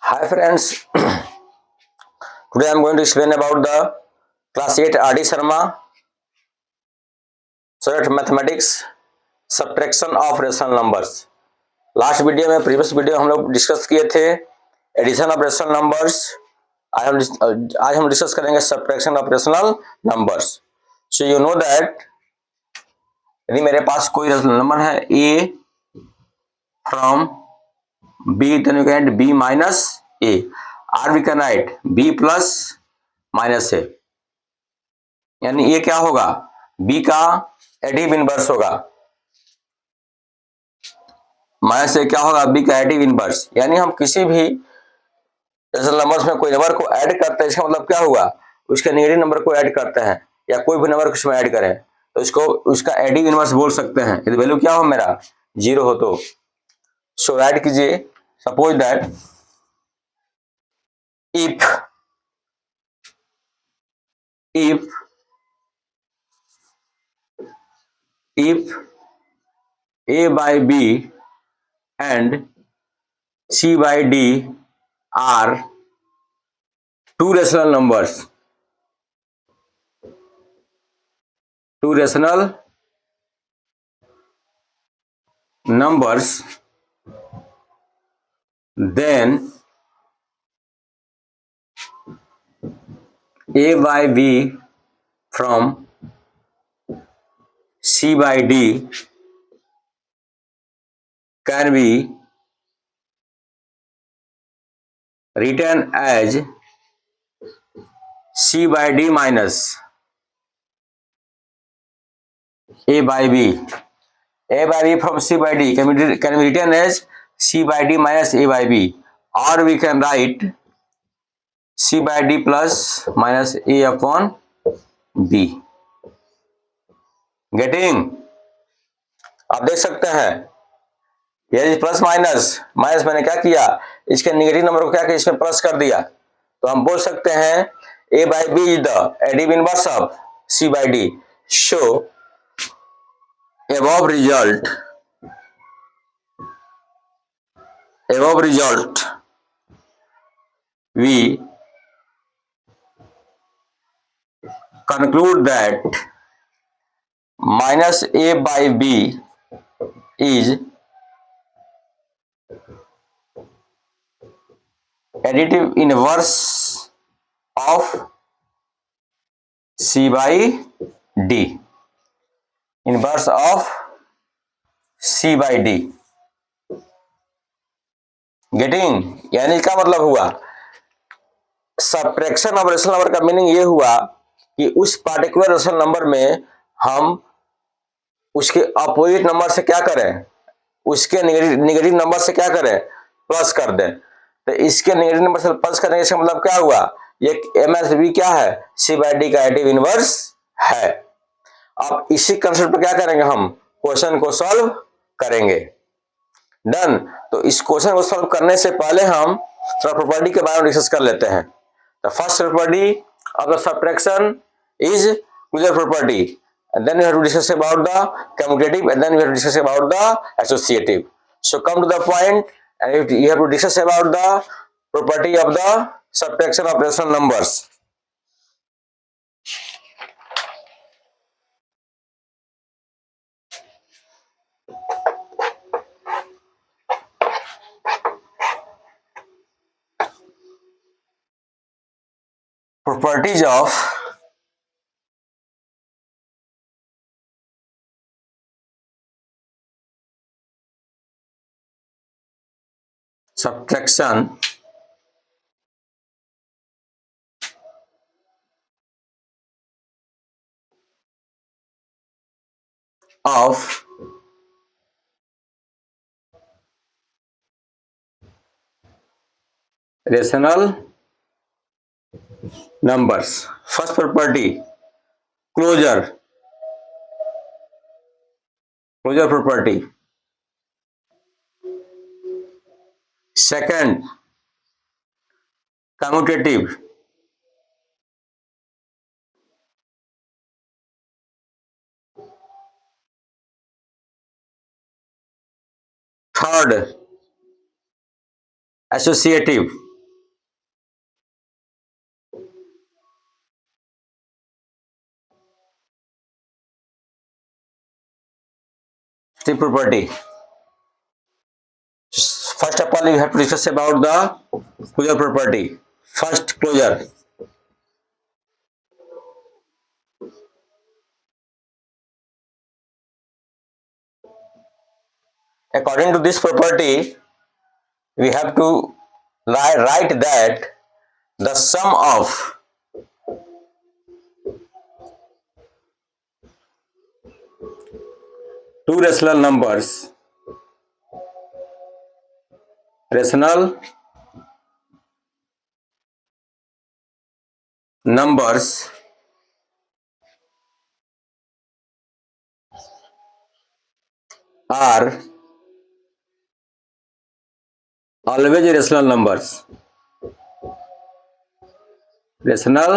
Hi friends, today I am going to explain about the class 8 RD Sharma solid mathematics subtraction of rational numbers। Last video में previous video हम लोग discuss किए थे addition of rational numbers. आज हम discuss करेंगे subtraction of rational numbers. So you know that यदि मेरे पास कोई रेशनल नंबर है a from b, then you can write b minus a, or we can write b plus minus a, यानी ये क्या होगा, b का एडिटिव इनवर्स होगा, माइनस से क्या होगा, b का एडिटिव इनवर्स। यानी हम किसी भी रेशनल नंबर्स में कोई नंबर को ऐड करते हैं, इसका मतलब क्या हुआ, उसके नेगेटिव नंबर को ऐड करते हैं या कोई भी नंबर उसमें ऐड करें तो इसको उसका एडिटिव इनवर्स बोल सकते हैं। यदि वैल्यू क्या हो, मेरा 0 हो तो। सो राइट कीजिए, suppose that if a by b and c by d are two rational numbers, then a by b from c by d can be written as c by d minus a by b. A by b from c by d can be written as c by d minus a by b, or we can write c by d plus minus a upon b. Getting? आप देख सकते हैं ये plus minus, minus मैंने क्या किया, इसके negative number को क्या किया, इसमें प्लस कर दिया। तो हम बोल सकते हैं a by b is the additive inverse of c by d. So above result we conclude that minus a by b is additive inverse of c by d, inverse of c by d. Getting? यानी क्या मतलब हुआ, subtraction of rational number का meaning ये हुआ कि उस particular rational number में हम उसके अपोजिट नंबर से क्या करें, उसके नेगेटिव नंबर से क्या करें, प्लस कर दें। तो इसके नेगेटिव नंबर से प्लस करने का मतलब क्या हुआ, ये एम एस बी क्या है, सी बाई डी का एडिटिव इनवर्स है। अब इसी कंसेप्ट पर क्या करेंगे, हम क्वेश्चन को सॉल्व करेंगे। डन। तो इस क्वेश्चन को सॉल्व करने से पहले हम थोड़ा प्रॉपर्टी के बारे में डिस्कस कर लेते हैं। The first property of the subtraction is closure property, and then we have to discuss about the commutative, and then we have to discuss about the associative. So come to the point, and you have to discuss about the property of the subtraction of rational numbers. Properties of subtraction of rational numbers. First property, closure property. Second, commutative. Third, associative. the property. First of all, we have to discuss about the closure property. First, closure. According to this property, we have to write that the sum of two rational numbers are always rational numbers. Rational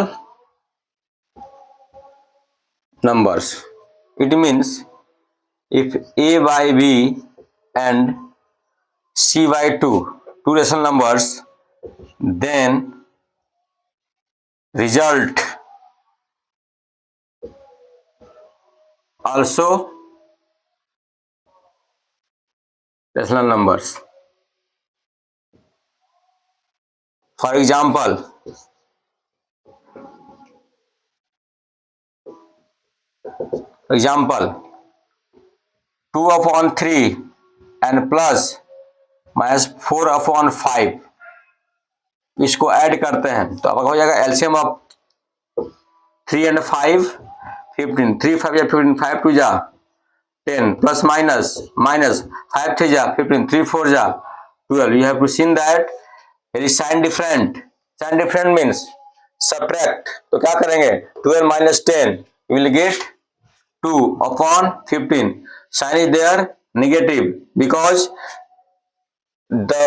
numbers. It means if a by b and c by 2 rational numbers, then result also rational numbers. For example, 2/3 and plus -4/5, इसको add करते हैं तो अब हो जाएगा LCM of 3 and 5 15, 3 5 या 15, 5 2 जा 10 plus minus 5 3 जा 15, 3 4 जा 12. You have to see that it is sign different. Sign different means subtract. तो क्या करेंगे 12 minus 10 you will get 2/15. Sign is there negative because the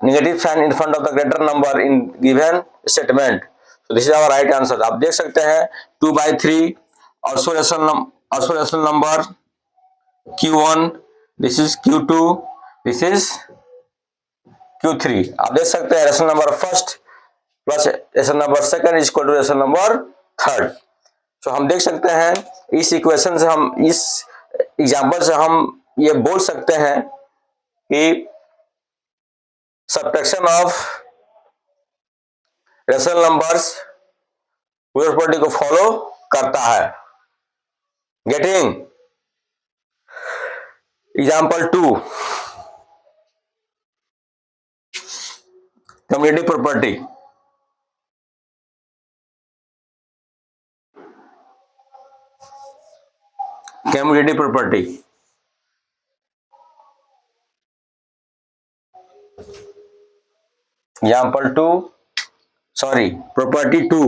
negative sign in front of the greater number in given statement. So this is our right answer. आप देख सकते हैं 2/3 also rational number Q1, this is Q2, this is Q3. आप देख सकते हैं rational number first plus rational number second is equal to rational number third. तो हम देख सकते हैं इस इक्वेशन से, हम इस एग्जांपल से हम ये बोल सकते हैं कि subtraction of rational numbers closure property को फॉलो करता है. Getting example 2, community property. Community property example 2, sorry property 2.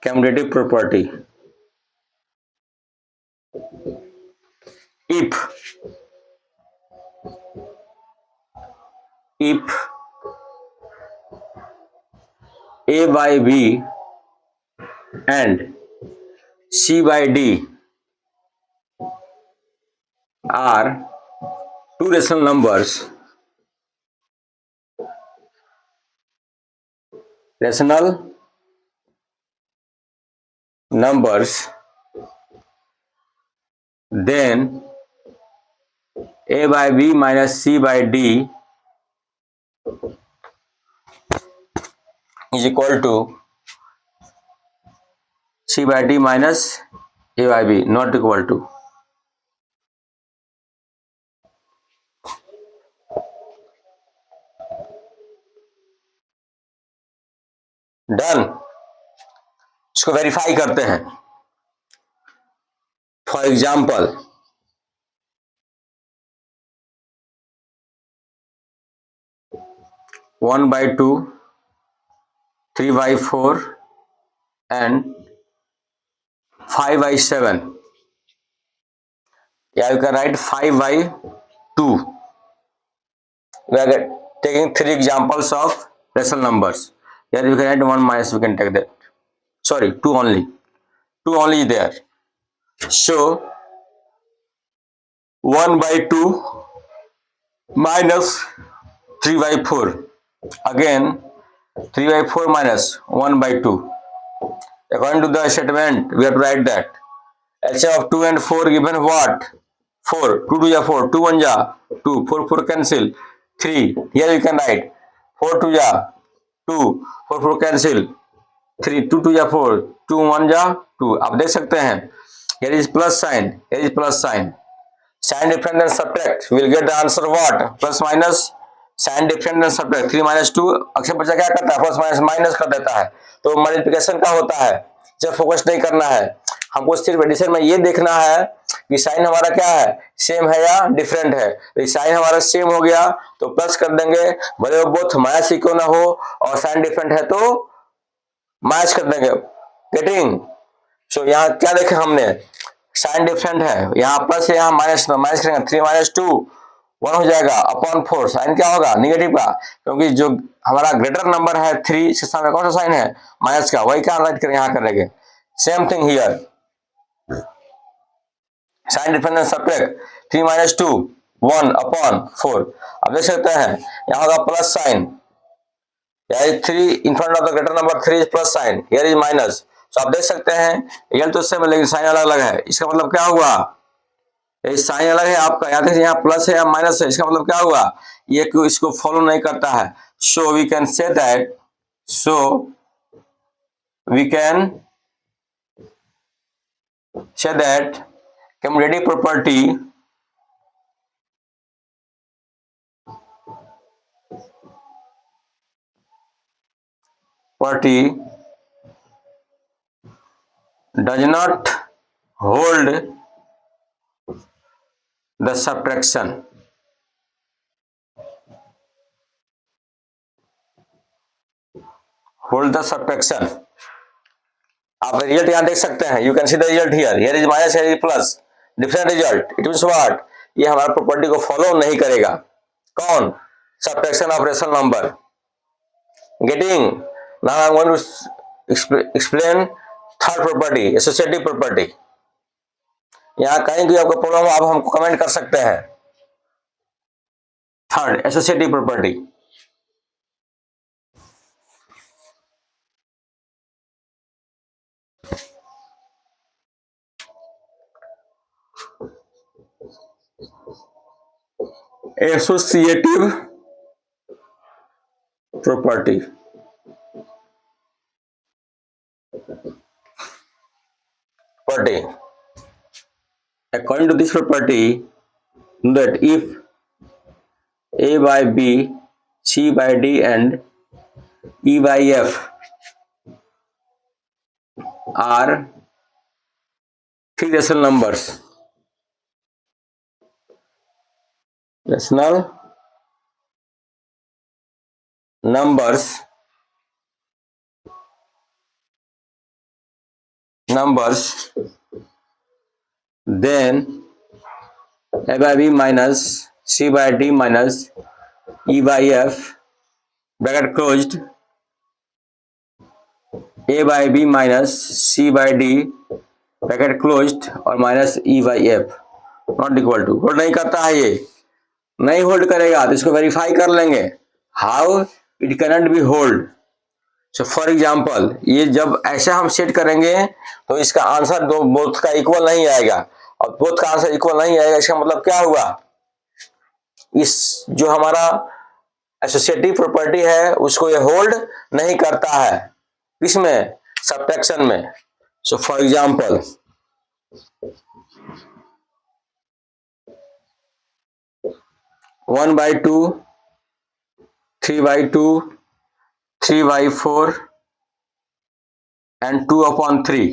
Community property. if a by b and c by d are two rational numbers, then a by b minus c by d is equal to c by d minus a by b, not equal to. Done. इसको verify करते हैं. For example 1/2, 3/4 and 5/7. Yeah, you can write 5/2. We are taking 3 examples of rational numbers. Here you can add 1 minus, we can take that. Sorry, 2 only. 2 only is there. So 1/2 minus 3/4. Again 3/4 minus 1/2. According to the statement, we have to write that LCM of 2 and 4 given what? 4. 2 2 ja 4. 2 1 ja 2. 4 4 cancel. 3. Here you can write 4 2 ja 2. 4 4 cancel. 3 2 2 ja 4. 2 1 ja 2. आप देख सकते हैं. Here is plus sign. Here is plus sign. Sign different and subtract. We will get the answer what? Plus minus. Sign different and subtract. 3 minus 2. अक्षर बच्चा क्या करता है? Plus minus minus कर देता है. तो मल्टीप्लिकेशन का होता है. जब फोकस नहीं करना है, हमको सिर्फ एडिशन में ये देखना है कि साइन हमारा क्या है, सेम है या डिफरेंट है. तो साइन हमारा सेम हो गया तो प्लस कर देंगे, भले वो बोथ माइनस ही क्यों ना हो, और साइन डिफरेंट है तो माइनस कर देंगे. गेटिंग? सो यहाँ क्या देखे हमने, साइन डिफरेंट है, यहाँ प्लस है यहाँ माइनस, माइनस करेंगे 3 माइनस 2 1 हो जाएगा अपॉन 4. साइन क्या होगा? निगेटिव का, क्योंकि जो हमारा ग्रेटर नंबर है 3, इसके सामने कौन सा साइन है? माइनस का. वही क्या राइट करेंगे, यहाँ करेंगे. Same thing here. Sign difference subtract 3 minus 2 1 upon 4. अब देख सकते हैं यहाँ होगा plus sign, 3 in front of the greater number 3 is plus sign, here is minus. तो आप देख सकते हैं रिजल्ट तो सेम है लेकिन साइन अलग अलग है. इसका मतलब क्या हुआ, ये साइन अलग है आपका, यहाँ देखिए यहाँ प्लस है या माइनस है, इसका मतलब क्या हुआ, ये इसको फॉलो नहीं करता है. So we can say that, commutative property does not hold the subtraction. Hold the subtraction. आप रिजल्ट यहाँ देख सकते हैं. You can see the result here. Here is minus, here is plus. Different result. It means what, ये हमारा property को follow नहीं करेगा. कौन? Subtraction of rational number. Getting? Now I am going to explain third property, associative property. यहाँ कहीं भी आपको प्रॉब्लम आप हमको कमेंट कर सकते हैं. Third associative property. Associative property. According to this property, that if A by B, C by D and E by F are three rational numbers, then A by B minus C by D minus E by F bracket closed, A by B minus C by D bracket closed और minus E by F not equal to. Hold नहीं करता है, ये नहीं hold करेगा तो इसको verify कर लेंगे. How it cannot be hold. So for example, ये जब ऐसे हम सेट करेंगे तो इसका आंसर दो बोथ का इक्वल नहीं आएगा, और बोथ का आंसर इक्वल नहीं आएगा इसका मतलब क्या हुआ, इस जो हमारा एसोसिएटिव प्रॉपर्टी है उसको ये होल्ड नहीं करता है. किसमें? सबट्रैक्शन में. So for example, one by two, 3 by 2, 3 by 4 and 2 upon 3.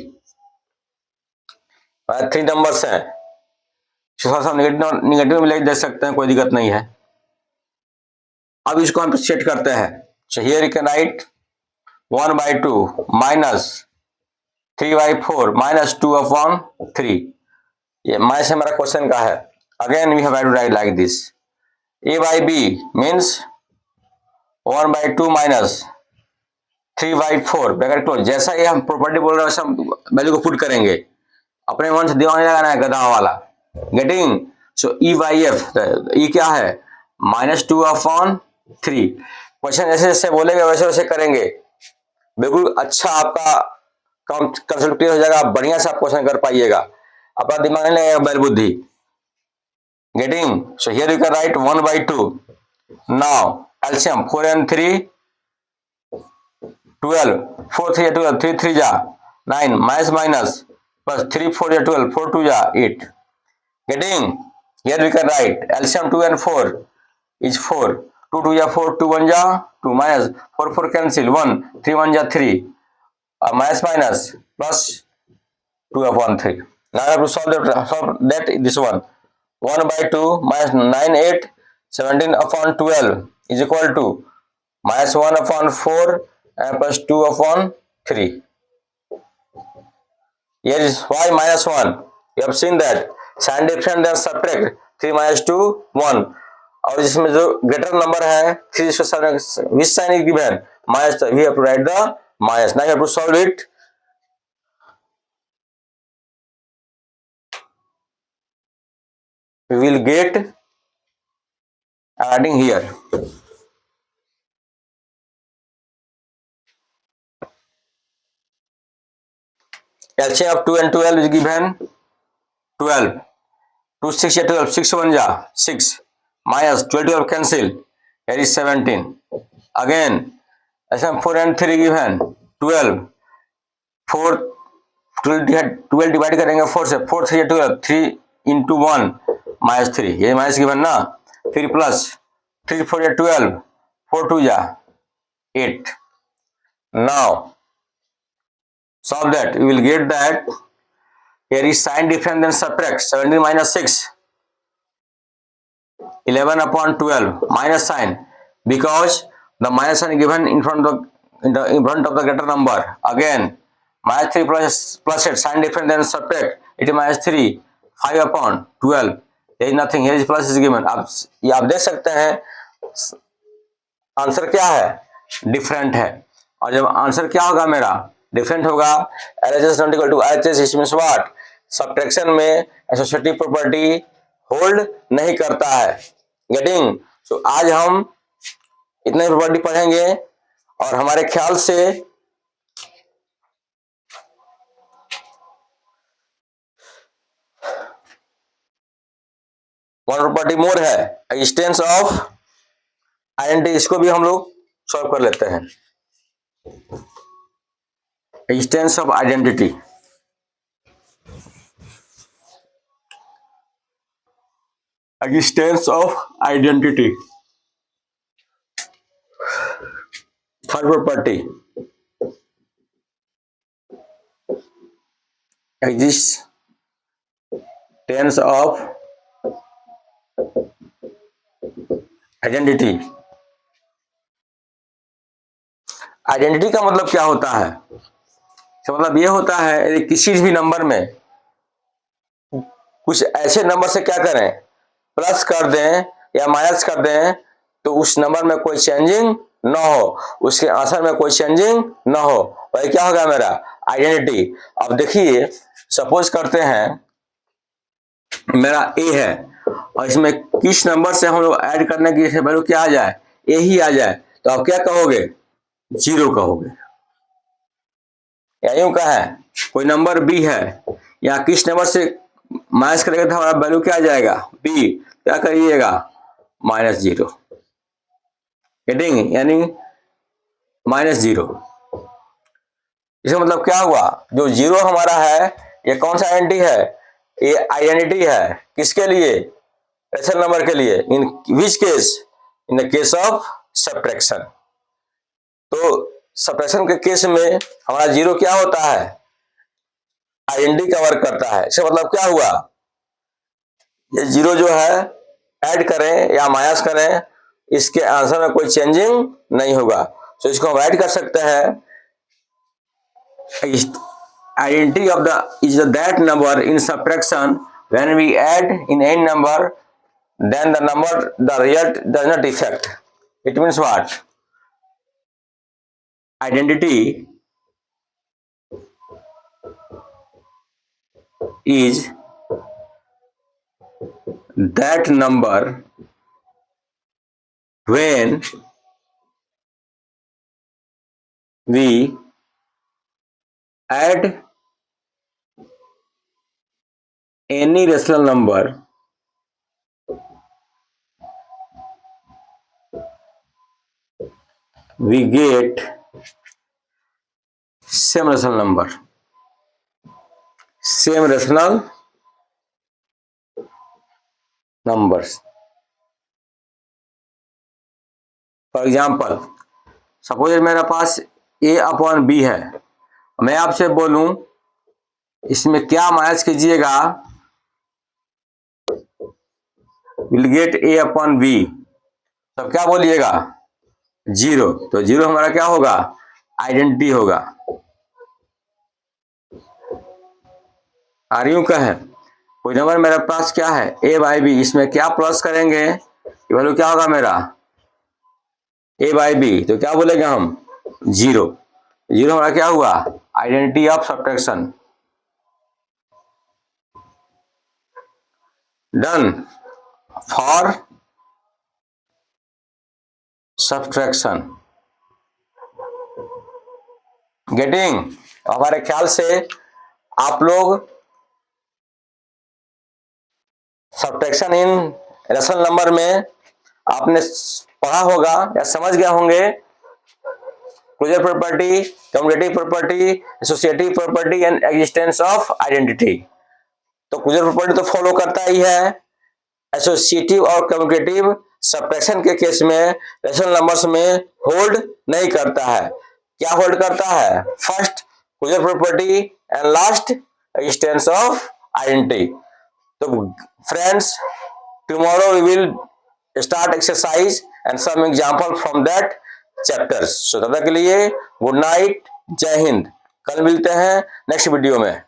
3 numbers हैं. थोड़ा सा निगेटिव में दे सकते हैं, कोई दिक्कत नहीं है. अब इसको हम सेट करते हैं. So here you can write 1 by 2 minus 3 by 4 minus 2 upon 3. ये माइनस हमारा क्वेश्चन का है. Again we have to write like this. A by B means 1 by 2 minus 3 by 4 bracket close. जैसा ये हम प्रॉपर्टी बोल रहे हैं वैसा वैल्यू को पुट करेंगे. अपने मन से दिमाग नहीं लगाना है गधा वाला. Getting? So E by F, E क्या है? -2 upon 3. क्वेश्चन जैसे जैसे बोलेंगे वैसे वैसे करेंगे. बिल्कुल अच्छा आपका कंसेप्ट क्लियर हो जाएगा, आप बढ़िया से आप क्वेश्चन कर पाइएगा, अपना दिमाग नहीं लगेगा, बैल बुद्धि। Getting? So here you can right 1/2। Now LCM 4 and 3 12, 4 3 12, 3 3 जा 9, माइनस माइनस plus 3 4 या 12, 4 2 जा 8। Getting? Here we can write LCM 2 and 4 is 4, 2 2 ja 4, 2 1 ja 2, minus 4 4 cancel 1, 3 1 ja 3, minus minus plus 2 upon 3. Now I have to solve that this one. 1/2 minus 9 8, 17 upon 12 is equal to minus 1 upon 4 and plus 2 upon 3. Here is why minus 1. You have seen that sign different, then subtract 3 minus 2 1, और इसमें जो greater number है 3 which sign is given minus, we have to write the minus. Now you have to solve it. We will get adding here. LCM of 2 and 12 is given 12, 2 6 या 12, 6 1 जा 6, minus 12 12 cancel, here is 17. Again LCM 4 and 3 given 12, 4 12 divide करेंगे 4 से, 4 3 12, 3 into 1 minus 3, ये minus given ना, फिर plus 3 4 या 12, 4 2 जा 8. Now solve that, you will get that here is sign difference, then subtract 17 minus 6, 11 upon 12 minus sign, because the minus sign given in front of the greater number. Again minus 3 plus 8, sign difference, then subtract, it is minus 3, 5 upon 12, there is nothing, here is plus is given. आप देख सकते हैं answer क्या है, different है, और जब answer क्या होगा मेरा डिफरेंट होगा, LHS not equal to RHS, it means what, subtraction में एसोसिएटिव प्रॉपर्टी होल्ड नहीं करता है। गेटिंग? सो आज हम इतने प्रॉपर्टी पढ़ेंगे और हमारे ख्याल से वन प्रॉपर्टी मोर है, एग्जिस्टेंस ऑफ आइडेंटिटी, इसको भी हम लोग सॉल्व कर लेते हैं। Existence of identity, existence of identity, third property, existence of identity. Identity का मतलब क्या होता है? तो मतलब ये होता है यदि किसी भी नंबर में कुछ ऐसे नंबर से क्या करें, प्लस कर दें या माइनस कर दें, तो उस नंबर में कोई चेंजिंग न हो, उसके आंसर में कोई चेंजिंग न हो, वही क्या होगा मेरा आइडेंटिटी। अब देखिए सपोज करते हैं मेरा ए है और इसमें किस नंबर से हम लोग ऐड करने की वैल्यू क्या आ जाए, ए ही आ जाए, तो आप क्या कहोगे, 0 कहोगे। या यूं का है कोई नंबर बी है, या किस नंबर से माइनस करेंगे तो हमारा वैल्यू क्या आ जाएगा, बी, क्या करिएगा, -0। गेटिंग? यानी -0, इसका मतलब क्या हुआ, जो 0 हमारा है ये कौन सा आइडेंटिटी है, ये आइडेंटिटी है किसके लिए, रेशनल नंबर के लिए। In which case, in the case of subtraction. तो सब्ट्रैक्शन के केस में हमारा 0 क्या होता है, आइडेंटिटी का वर्क करता है। इसका मतलब क्या हुआ, ये 0 जो है ऐड करें या माइनस करें, इसके आंसर में कोई चेंजिंग नहीं होगा। तो इसको हम ऐड कर सकते हैं, identity of the is that number in subtraction when we add in any number, then the result does not affect. It means what, identity is that number when we add any rational number we get same rational number, same rational numbers. For example, suppose मेरे पास a upon b है, मैं आपसे बोलूं इसमें क्या minus कीजिएगा, will get a upon b, तब क्या बोलिएगा, 0। तो 0 हमारा क्या होगा, आइडेंटिटी होगा। आर यू कहें कोई नंबर मेरे पास क्या है a बाई बी, इसमें क्या प्लस करेंगे, ये वैल्यू क्या होगा मेरा a बाई बी, तो क्या बोलेंगे हम 0। 0 हमारा क्या हुआ, identity of subtraction. Done for subtraction. Getting, हमारे ख्याल से आप लोग सब्ट्रैक्शन इन रेशनल नंबर में आपने पढ़ा होगा या समझ गए होंगे, closure property, commutative property, associative property and existence of identity. तो क्लोजर प्रॉपर्टी तो फॉलो करता ही है, एसोसिएटिव और कम्यूटेटिव सब्ट्रैक्शन के केस में रेशनल नंबर्स में होल्ड नहीं करता है। क्या होल्ड करता है, first closure property and last existence of identity. तो friends, tomorrow we will start exercise and some example from that chapters. So तब तक के लिए गुड नाइट, जय हिंद। कल मिलते हैं नेक्स्ट वीडियो में।